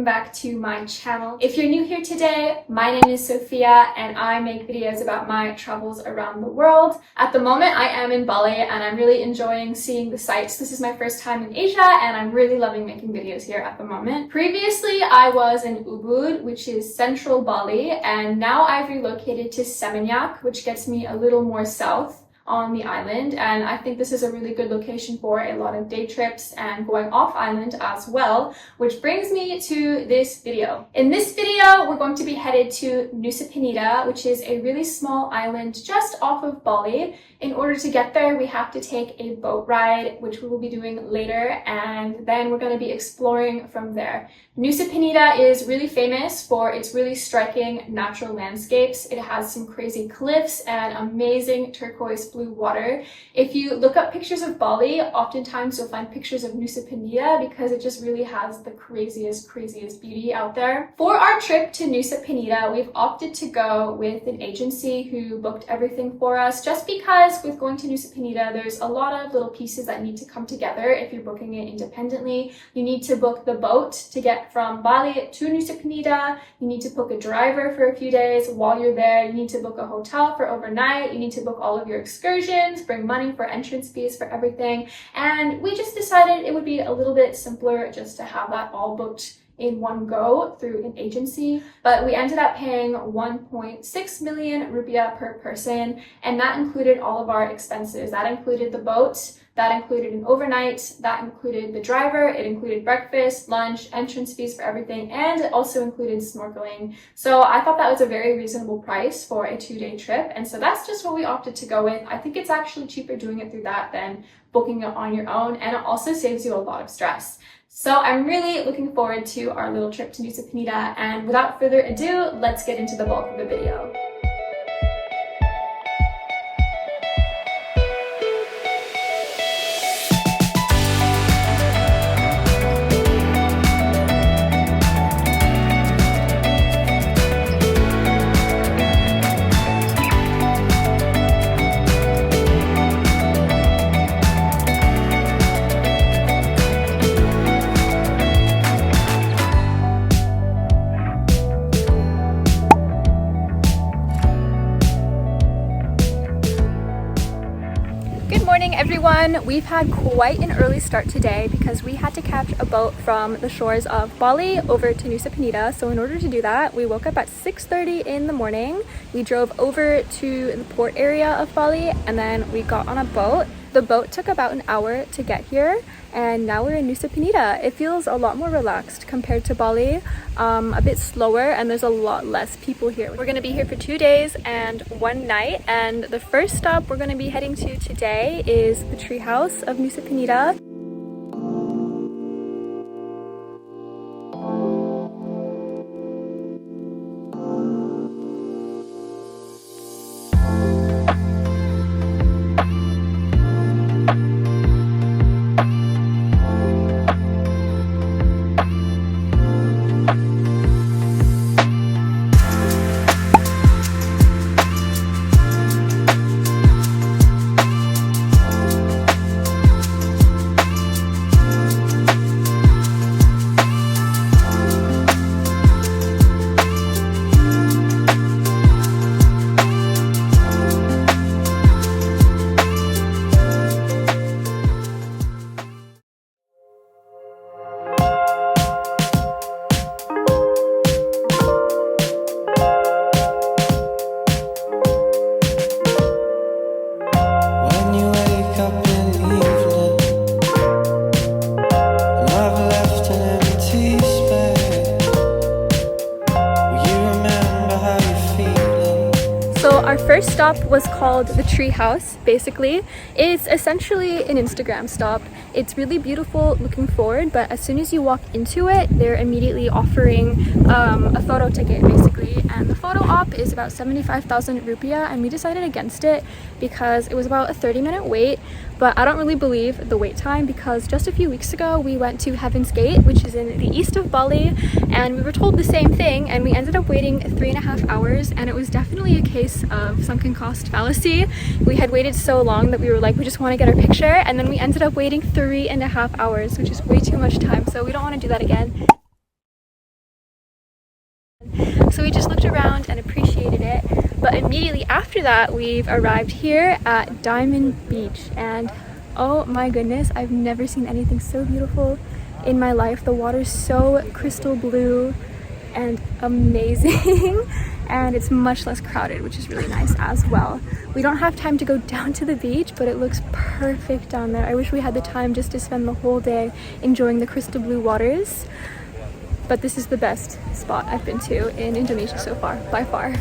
back to my channel. If you're new here today, my name is Sophia and I make videos about my travels around the world. At the moment, I am in Bali and I'm really enjoying seeing the sights. This is my first time in Asia and I'm really loving making videos here at the moment. Previously, I was in Ubud, which is central Bali, and now I've relocated to Seminyak, which gets me a little more south on the island, and I think this is a really good location for a lot of day trips and going off island as well, which brings me to this video. In this video, we're going to be headed to Nusa Penida, which is a really small island just off of Bali. In order to get there, we have to take a boat ride, which we will be doing later, and then we're going to be exploring from there. Nusa Penida is really famous for its really striking natural landscapes. It has some crazy cliffs and amazing turquoise blue water. If you look up pictures of Bali, oftentimes you'll find pictures of Nusa Penida because it just really has the craziest beauty out there. For our trip to Nusa Penida, we've opted to go with an agency who booked everything for us, just because with going to Nusa Penida, there's a lot of little pieces that need to come together if you're booking it independently. You need to book the boat to get from Bali to Nusa Penida. You need to book a driver for a few days while you're there. You need to book a hotel for overnight. You need to book all of your excursions, bring money for entrance fees for everything. And we just decided it would be a little bit simpler just to have that all booked in one go through an agency, but we ended up paying 1.6 million rupiah per person, and that included all of our expenses. That included the boat, that included an overnight, that included the driver, it included breakfast, lunch, entrance fees for everything, and it also included snorkeling. So I thought that was a very reasonable price for a 2-day trip, and so that's just what we opted to go with. I think it's actually cheaper doing it through that than booking it on your own, and it also saves you a lot of stress. So I'm really looking forward to our little trip to Nusa Penida, and without further ado, let's get into the bulk of the video. Everyone, we've had quite an early start today because we had to catch a boat from the shores of Bali over to Nusa Penida. So in order to do that, we woke up at 6:30 in the morning. We drove over to the port area of Bali and then we got on a boat. The boat took about an hour to get here, and now we're in Nusa Penida. It feels a lot more relaxed compared to Bali, a bit slower, and there's a lot less people here. We're going to be here for 2 days and 1 night, and the first stop we're going to be heading to today is the treehouse of Nusa Penida. Our first stop was called the Treehouse. Basically, it's essentially an Instagram stop. It's really beautiful looking forward, but as soon as you walk into it, they're immediately offering a photo ticket basically, and the photo op is about 75,000 rupiah, and we decided against it because it was about a 30-minute wait. But I don't really believe the wait time because just a few weeks ago we went to Heaven's Gate, which is in the east of Bali, and we were told the same thing, and we ended up waiting 3.5 hours, and it was definitely a case of sunken cost fallacy. We had waited so long that we were like, we just want to get our picture, and then we ended up waiting 3.5 hours, which is way too much time, so we don't want to do that again. So we just looked around and appreciated it. But immediately after that, we've arrived here at Diamond Beach, and oh my goodness, I've never seen anything so beautiful in my life. The water's so crystal blue and amazing. And it's much less crowded, which is really nice as well. We don't have time to go down to the beach, but it looks perfect down there. I wish we had the time just to spend the whole day enjoying the crystal blue waters. But this is the best spot I've been to in Indonesia so far, by far.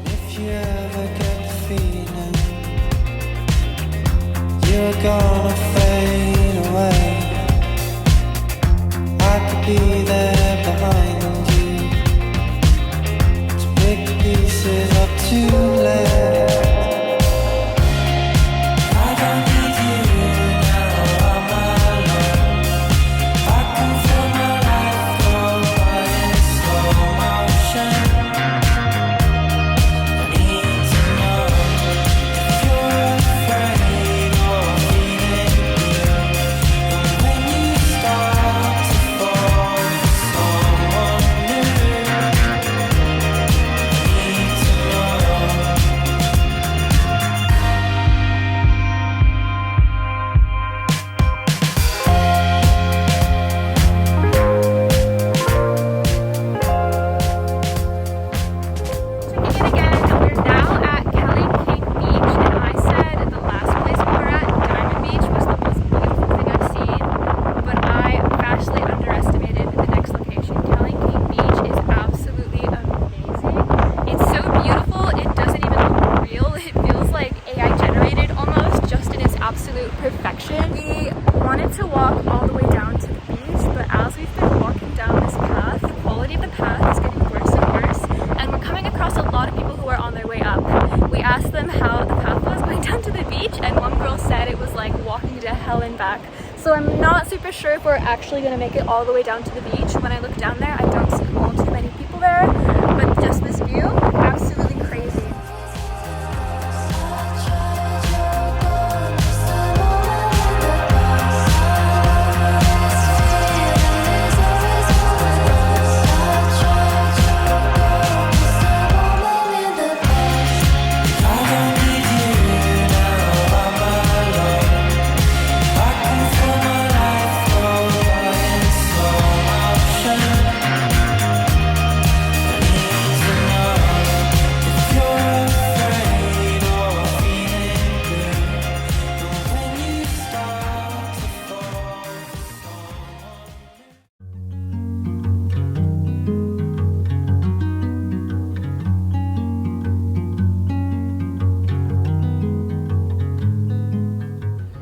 If you ever get the feeling you're gonna fade away, I could be there behind you. Pick the pieces up too late. I don't need you now, I'm alone. I can feel my life go by in slow motion. I need to know if you're afraid or feeling blue. And when you start to fall for someone new, perfection. We wanted to walk all the way down to the beach, but as we've been walking down this path, the quality of the path is getting worse and worse, and we're coming across a lot of people who are on their way up. We asked them how the path was going down to the beach, and one girl said it was like walking to hell and back. So I'm not super sure if we're actually going to make it all the way down to the beach. When I look down there, I don't see all too many people there, but just this view, absolutely crazy.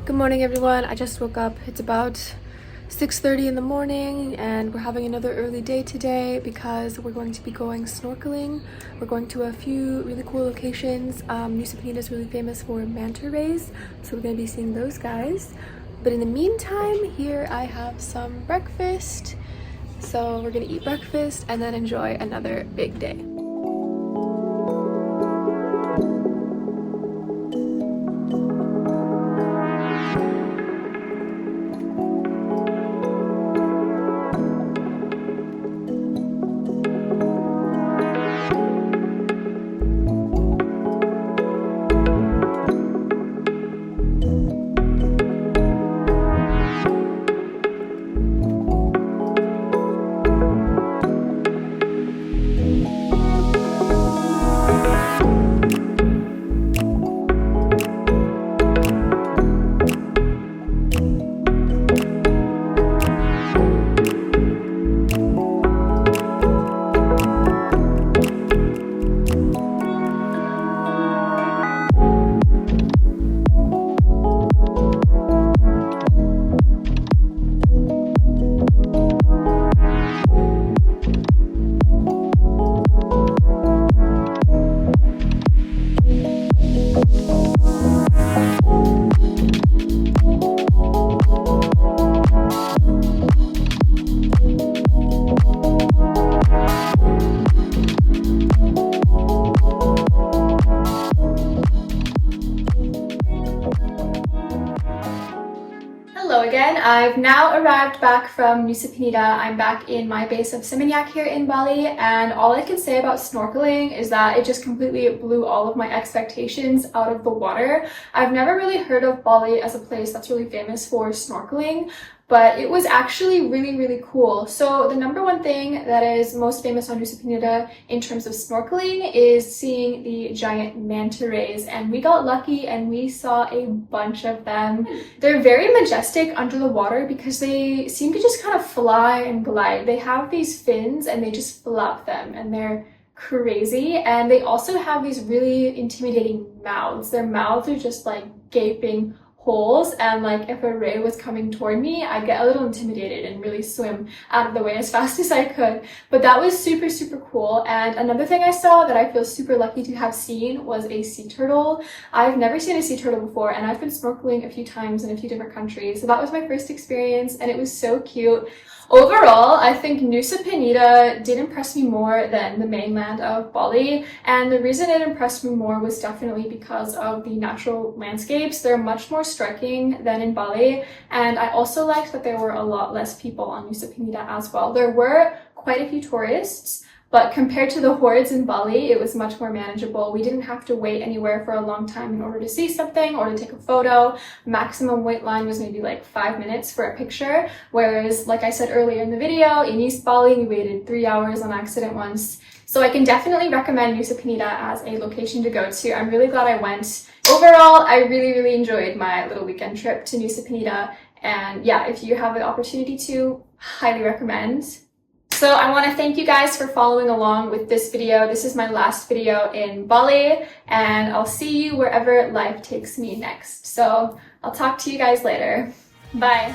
Good morning everyone. I just woke up. It's about 6:30 in the morning and we're having another early day today because we're going to be going snorkeling. We're going to a few really cool locations. Nusa Penida is really famous for Manta Rays, so we're going to be seeing those guys. But in the meantime, here I have some breakfast. So we're going to eat breakfast and then enjoy another big day. I've now arrived back from Nusa Penida. I'm back in my base of Seminyak here in Bali, and all I can say about snorkeling is that it just completely blew all of my expectations out of the water. I've never really heard of Bali as a place that's really famous for snorkeling, but it was actually really cool. So the number one thing that is most famous on Nusa Penida in terms of snorkeling is seeing the giant manta rays, and we got lucky and we saw a bunch of them. They're very majestic under the water because they seem to just kind of fly and glide. They have these fins and they just flap them, and they're crazy. And they also have these really intimidating mouths. Their mouths are just like gaping holes, and like if a ray was coming toward me, I'd get a little intimidated and really swim out of the way as fast as I could. But that was super cool. And another thing I saw that I feel super lucky to have seen was a sea turtle. I've never seen a sea turtle before, and I've been snorkeling a few times in a few different countries, so that was my first experience, and it was so cute. Overall, I think Nusa Penida did impress me more than the mainland of Bali, and the reason it impressed me more was definitely because of the natural landscapes. They're much more striking than in Bali, and I also liked that there were a lot less people on Nusa Penida as well. There were quite a few tourists, but compared to the hordes in Bali, it was much more manageable. We didn't have to wait anywhere for a long time in order to see something or to take a photo. Maximum wait line was maybe like 5 minutes for a picture, whereas like I said earlier in the video, in East Bali, we waited 3 hours on accident once. So I can definitely recommend Nusa Penida as a location to go to. I'm really glad I went. Overall, I really enjoyed my little weekend trip to Nusa Penida, and yeah, if you have the opportunity to, highly recommend. So I want to thank you guys for following along with this video. This is my last video in Bali, and I'll see you wherever life takes me next. So I'll talk to you guys later. Bye.